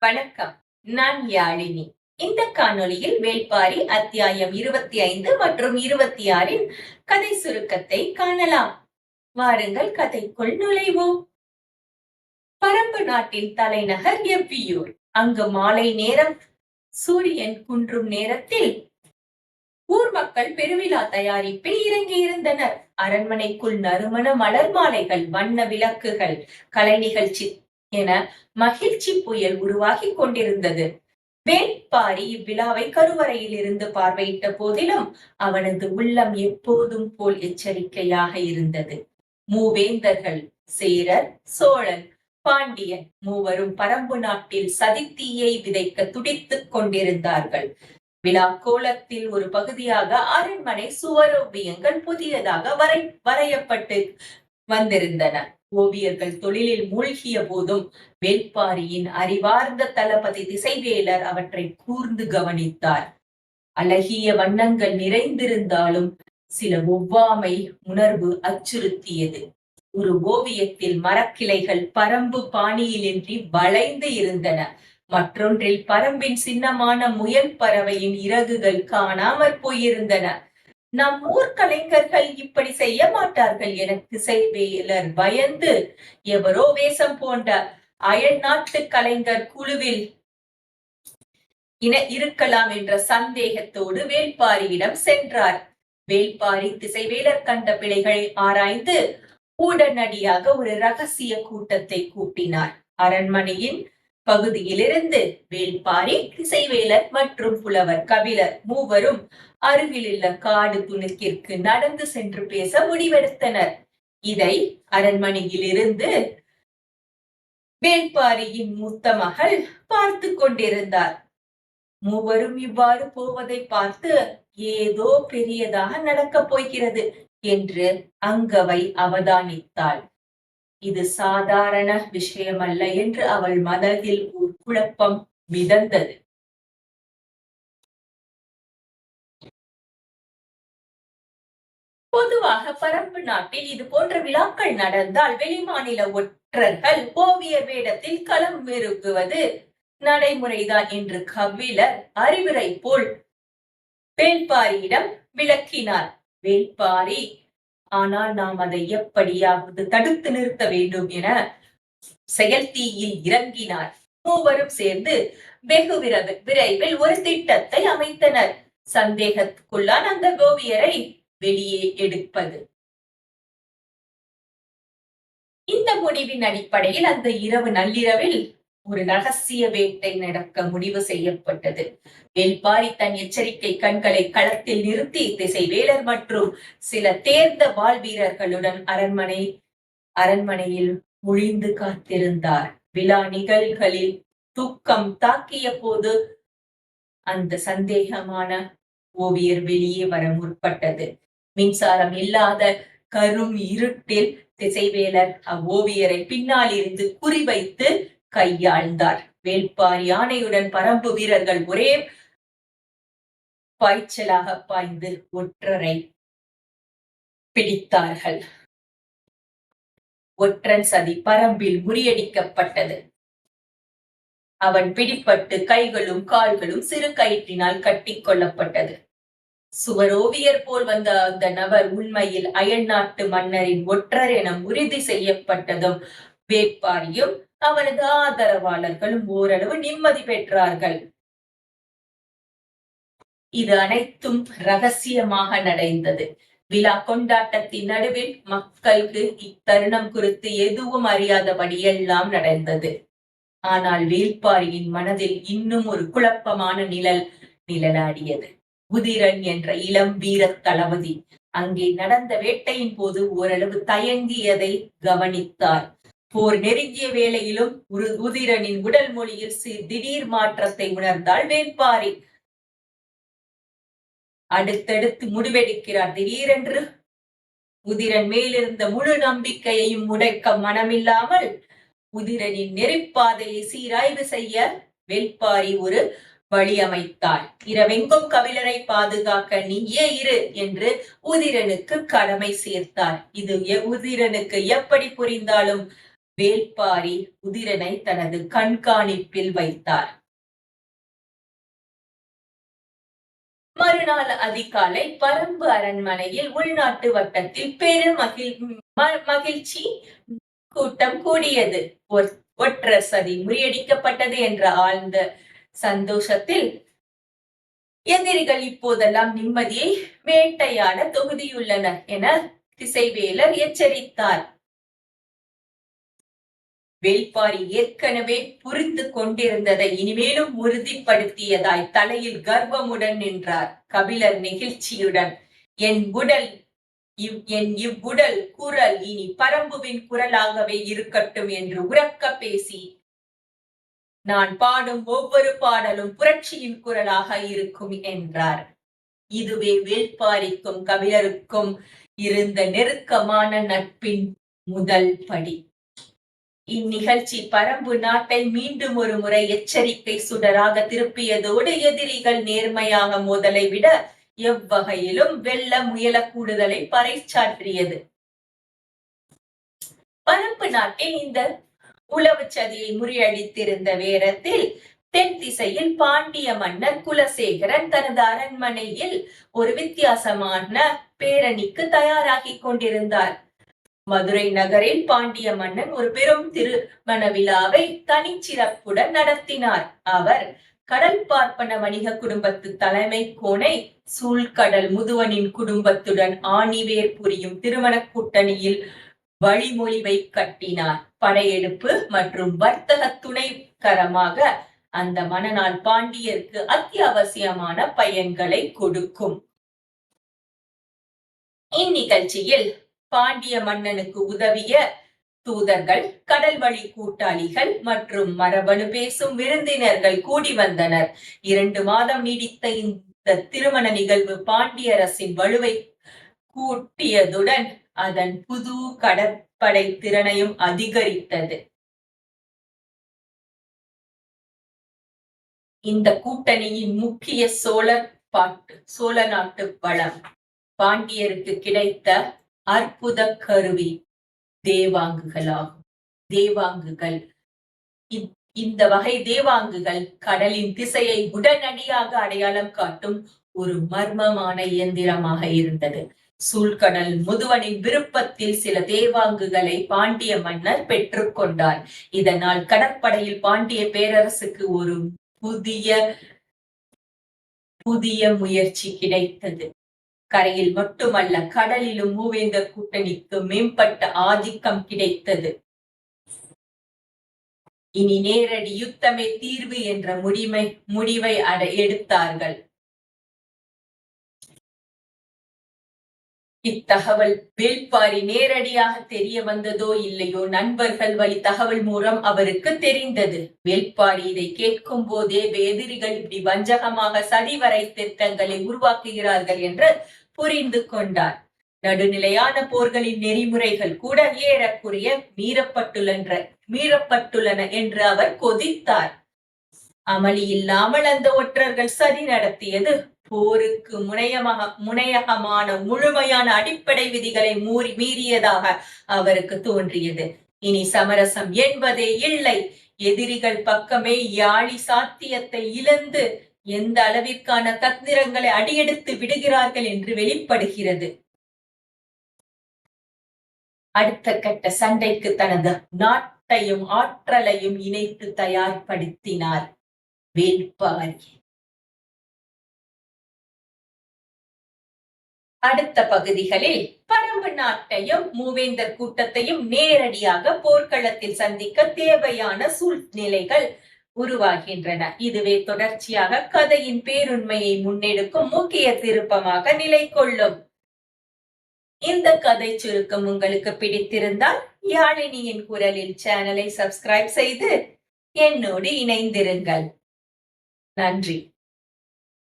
வணக்கம். நான் யாழினி. இந்த காணொளியில் வேள்பாரி அத்தியாயம் 25 மற்றும் 26 கதை சுருக்கத்தை காணலாம். வாருங்கள் கதைக்குள் நுழைவோம். பரம்பு நாட்டின் தலைநகர் எவ்வியூர். அங்கு மாலை நேரம் சூரியன் குன்றும் நேரத்தில் ஊர் மக்கள் பெருவிழா தயாரிப்பில் இறங்கியிருந்தனர். அரண்மனைக்குள் நறுமண மலர் மாலைகள், வண்ண விளக்குகள், கலை நிகழ்ச்சி என மகிழ்ச்சி புயல் உருவாகி கொண்டிருந்தது. வேள்பாரி இவ்விழாவை கருவறையில் இருந்து பார்வையிட்ட போதிலும் அவனது உள்ளம் எப்போதும் போல் எச்சரிக்கையாக இருந்தது. மூவேந்தர்கள், சேரர், சோழன், பாண்டியன் மூவரும் பரம்பு நாட்டில் சதித்தீயை விதைக்க துடித்துக் கொண்டிருந்தார்கள். விழா கோலத்தில் ஒரு பகுதியாக அரண்மனை சுவரோவியங்கள் புதியதாக வரையப்பட்டு வந்திருந்தன. ஓவியர்கள் தொழிலில் மூழ்கிய போதும் வேள்பாரியின் அறிவார்ந்த தளபதி திசைவேலர் அவற்றை கூர்ந்து கவனித்தார். அழகிய வண்ணங்கள் நிறைந்திருந்தாலும் சில ஒவ்வாமை உணர்வு அச்சுறுத்தியது. ஒரு ஓவியத்தில் மரக்கிளைகள் பரம்பு பாணியிலின்றி வளைந்து இருந்தன. மற்றொன்றில் பரம்பின் சின்னமான முயல் பறவையின் இறகுகள் காணாமற் போயிருந்தன. நம் ஊர் கலைஞர்கள் இப்படி செய்ய மாட்டார்கள் என திசைவேலர் பயந்து எவரோ வேஷம் போன்ற அயல் நாட்டு கலைஞர் குழுவில் இருக்கலாம் என்ற சந்தேகத்தோடு வேள்பாரியிடம் சென்றார். வேள்பாரி திசைவேலர் கண்ட பிழைகளை ஆராய்ந்து உடனடியாக ஒரு ரகசிய கூட்டத்தை கூட்டினார். அரண்மனையின் பகுதியிலிருந்து வேள்பாரி, திசைவேலர் மற்றும் புலவர் கபிலர் மூவரும் அருகிலுள்ள காடு துணுக்கிற்கு நடந்து சென்று பேச முடிவெடுத்தனர். இதை அரண்மனையிலிருந்து வேள்பாரியின் மூத்த மகள் பார்த்து கொண்டிருந்தார். மூவரும் இவ்வாறு போவதை பார்த்து ஏதோ பெரியதாக நடக்கப் போகிறது என்று அங்கவை அவதானித்தாள். இது சாதாரண விஷயமல்ல என்று அவள் மனதில் ஒரு குழப்பம் மிதந்தது. பொதுவாக பரம்பு நாட்டில் இது போன்ற விழாக்கள் நடந்தால் வெளிமாநில ஒற்றர்கள் ஓவியர் வேடத்தில் களம் மெருகுவது நடைமுறைதான் என்று கபிலர் அறிவுரை போல் வேள்பாரியிடம் விளக்கினார். வேள்பாரி, ஆனால் நாம் அதை எப்படியாவது தடுத்து நிறுத்த வேண்டும் என செயல் தீயில் இறங்கினார். மூவரும் சேர்ந்து வெகு விரைவில் ஒரு திட்டத்தை அமைத்தனர். சந்தேகத்துக்குள்ளான அந்த ஓவியரை வெளியே எடுப்பது. இந்த முடிவின் அடிப்படையில் அந்த நள்ளிரவில் ஒரு ரகசிய வேட்டை நடக்க முடிவு செய்யப்பட்டது. வேள்பாரி தன் எச்சரிக்கை கண்களை களத்தில் நிறுத்தி திசைவேலர் மற்றும் சில தேர்ந்த வாள் வீரர்களுடன் அரண்மனையில் ஒளிந்து காத்திருந்தார். விழா நிகழ்களில் தூக்கம் தாக்கிய போது அந்த சந்தேகமான ஓவியர் வெளியே வர முற்பட்டது. மின்சாரம் இல்லாத கரும் இருட்டில் திசைவேலர் அவ்வோவியரை பின்னால் இருந்து குறிவைத்து கையாழ்ந்தார். வேள்பாரி யானையுடன் பரம்பு வீரர்கள் ஒரே பாய்ச்சலாக பாய்ந்து ஒற்றரை பிடித்தார்கள். ஒற்றன் சதி பரம்பில் முறியடிக்கப்பட்டது. அவன் பிடிப்பட்டு கைகளும் கால்களும் சிறு கயிற்றினால் கட்டி கொள்ளப்பட்டது. சுவரோவியர் போல் வந்த அந்த நபர் உண்மையில் அயல் நாட்டு மன்னரின் ஒற்றர் என உறுதி செய்யப்பட்டதும் வேட்பாரியும் அவனது ஆதரவாளர்களும் ஓரளவு நிம்மதி பெற்றார்கள். இது அனைத்தும் ரகசியமாக நடந்தது. விழா கொண்டாட்டத்தின் நடுவில் மக்களுக்கு இத்தருணம் குறித்து எதுவும் அறியாதபடியெல்லாம் நடந்தது. ஆனால் வேள்பாரியின் மனதில் இன்னும் ஒரு குழப்பமான நிழலாடியது. உதிரன் என்ற இளம் வீர தளபதி அங்கே நடந்த வேட்டையின் போது ஓரளவு தயங்கியதை கவனித்தார். போர் நெருங்கிய வேளையிலும் உதிரனின் உடல் மொழியில் திடீர் மாற்றத்தை உணர்ந்தாள் வேள்பாரி. அடுத்தடுத்து முடிவெடுக்கிறார். திடீரென்று உதிரன் மேலிருந்த முழு நம்பிக்கையையும் உடைக்க மனமில்லாமல் உதிரனின் நெறிப்பாதையை சீராய்வு செய்ய வேள்பாரி ஒரு வழி அமைத்தார். இரவெங்கும் கபிலரை பாதுகாக்க நீயே இரு என்று உதிரனுக்கு கடமை சேர்த்தார். இது உதிரனுக்கு எப்படி புரிந்தாலும் வேள்பாரி உதிரனை தனது கண்காணிப்பில் வைத்தார். மறுநாள் அதிகாலை பரம்பு அரண்மனையில் உள்நாட்டு வட்டத்தில் பெரும் மகிழ்ச்சி கூட்டம் கூடியது. ஒற்ற சதி முறியடிக்கப்பட்டது என்ற ஆழ்ந்த சந்தோஷத்தில் எதிரிகள் இப்போதெல்லாம் நிம்மதியை வேட்டையாட தொகுதியுள்ளனர் என திசைவேலர் எச்சரித்தார். வேள்பாரி ஏற்கனவே புரிந்து கொண்டிருந்ததை இனிமேலும் உறுதிப்படுத்தியதாய் தலையில் கர்வமுடன் நின்றார். கபிலர் நெகிழ்ச்சியுடன், என் இவ்வுடல் குரல் இனி பரம்புவின் குரலாகவே இருக்கட்டும் என்று உரக்க பேசி, நான் பாடும் ஒவ்வொரு பாடலும் புரட்சியின் குரலாக இருக்கும் என்றார். இதுவே வேள்பாரிக்கும் கபிலருக்கும் இருந்த நெருக்கமான நட்பின் முதல் படி. இந்நிகழ்ச்சி பரம்பு நாட்டை மீண்டும் ஒரு முறை எச்சரிக்கை சுடராக திருப்பியதோடு எதிரிகள் நேர்மையாக மோதலை விட எவ்வகையிலும் வெல்ல முயல கூடுதலை பறைச்சாற்றியது. பரம்பு நாட்டில் இந்த உளவு சதியை முறியடித்திருந்த வேரத்தில் தென் திசையில் பாண்டிய மன்னர் குலசேகரன் தனது அரண்மனையில் ஒரு வித்தியாசமான பேரணிக்கு தயாராகி கொண்டிருந்தார். மதுரை நகரில் பாண்டிய மன்னன் ஒரு பெரும் திருமண விழாவை தனிச்சிறப்புடன் நடத்தினார். அவர் கடல் பார்ப்பன வணிக குடும்பத்து தலைமை கோனை சூழ்கடல் முதுவனின் குடும்பத்துடன் ஆணிவேர் புரியும் திருமண கூட்டணியில் வழிமொழிவை கட்டினார். படையெடுப்பு மற்றும் வர்த்தக துணைக்கரமாக அந்த மணநாள் பாண்டியருக்கு அத்தியாவசியமான பயன்களை கொடுக்கும். இந்நிகழ்ச்சியில் பாண்டிய மன்னனுக்கு உதவிய தூதர்கள், கடல் வழி கூட்டாளிகள் மற்றும் மரபணு பேசும் விருந்தினர்கள் கூடி வந்தனர். 2 மாதம் நீடித்த இந்த திருமண நிகழ்வு பாண்டியரசின் வலுவை கூட்டியதுடன் அதன் புது கடற்படை திறனையும் அதிகரித்தது. இந்த கூட்டணியின் முக்கிய சோழ நாட்டு வளம் பாண்டியருக்கு கிடைத்த அற்புத கருவி தேவாங்குகளாகும். தேவாங்குகள், இந்த வகை தேவாங்குகள் கடலின் திசையை உடனடியாக அடையாளம் காட்டும் ஒரு மர்மமான இயந்திரமாக இருந்தது. சூழ்கடல் முதுவனின் விருப்பத்தில் சில தேவாங்குகளை பாண்டிய மன்னர் பெற்றுக் கொண்டார். இதனால் கடற்படையில் பாண்டிய பேரரசுக்கு ஒரு புதிய முயற்சி கிடைத்தது. கரையில் மட்டுமல்ல, கடலிலும் மூவேந்தர் கூட்டணிக்கு மேம்பட்ட ஆதிக்கம் கிடைத்தது. இனி நேரடி யுத்தமே தீர்வு என்ற முடிவை எடுத்தார்கள். இத்தகவல் வேள்பாரி நேரடியாக தெரிய வந்ததோ இல்லையோ, நண்பர்கள் வழி தகவல் மூலம் அவருக்கு தெரிந்தது. வேள்பாரி இதை கேட்கும் போதே எதிரிகள் இப்படி வஞ்சகமாக சதிவரை திட்டங்களை உருவாக்குகிறார்கள் என்று புரிந்து கொண்டார். நடுநிலையான போர்களின் நெறிமுறைகள் கூட ஏறக்குறைய மீறப்பட்டுள்ளன என்று அவர் கொதித்தார். அமளி இல்லாமல் அந்த ஒற்றர்கள் சதி நடத்தியது போருக்கு முனையகமான முழுமையான அடிப்படை விதிகளை மீறியதாக அவருக்கு தோன்றியது. இனி சமரசம் என்பதே இல்லை. எதிரிகள் பக்கமே யாழி சாத்தியத்தை இழந்து எந்த அளவிற்கான தந்திரங்களை அடியெடுத்து விடுகிறார்கள் என்று வெளிப்படுகிறது. அடுத்த கட்ட சண்டைக்கு தனது நாட்டையும் ஆற்றலையும் இணைத்து தயார்படுத்தினார் வேள்பாரி. அடுத்த பகுதிகளில் பரம்பு நாட்டையும் மூவேந்தர் கூட்டத்தையும் நேரடியாக போர்க்களத்தில் சந்திக்க தேவையான சூழ்நிலைகள் உருவாகின்றன. இதுவே தொடர்ச்சியாக கதையின் பேருண்மையை முன்னெடுக்கும் முக்கிய திருப்பமாக நிலை கொள்ளும். இந்த கதை சுருக்கம் உங்களுக்கு பிடித்திருந்தால் யாழினியின் குரலில் சேனலை சப்ஸ்கிரைப் செய்து என்னோடு இணைந்திருங்கள். நன்றி.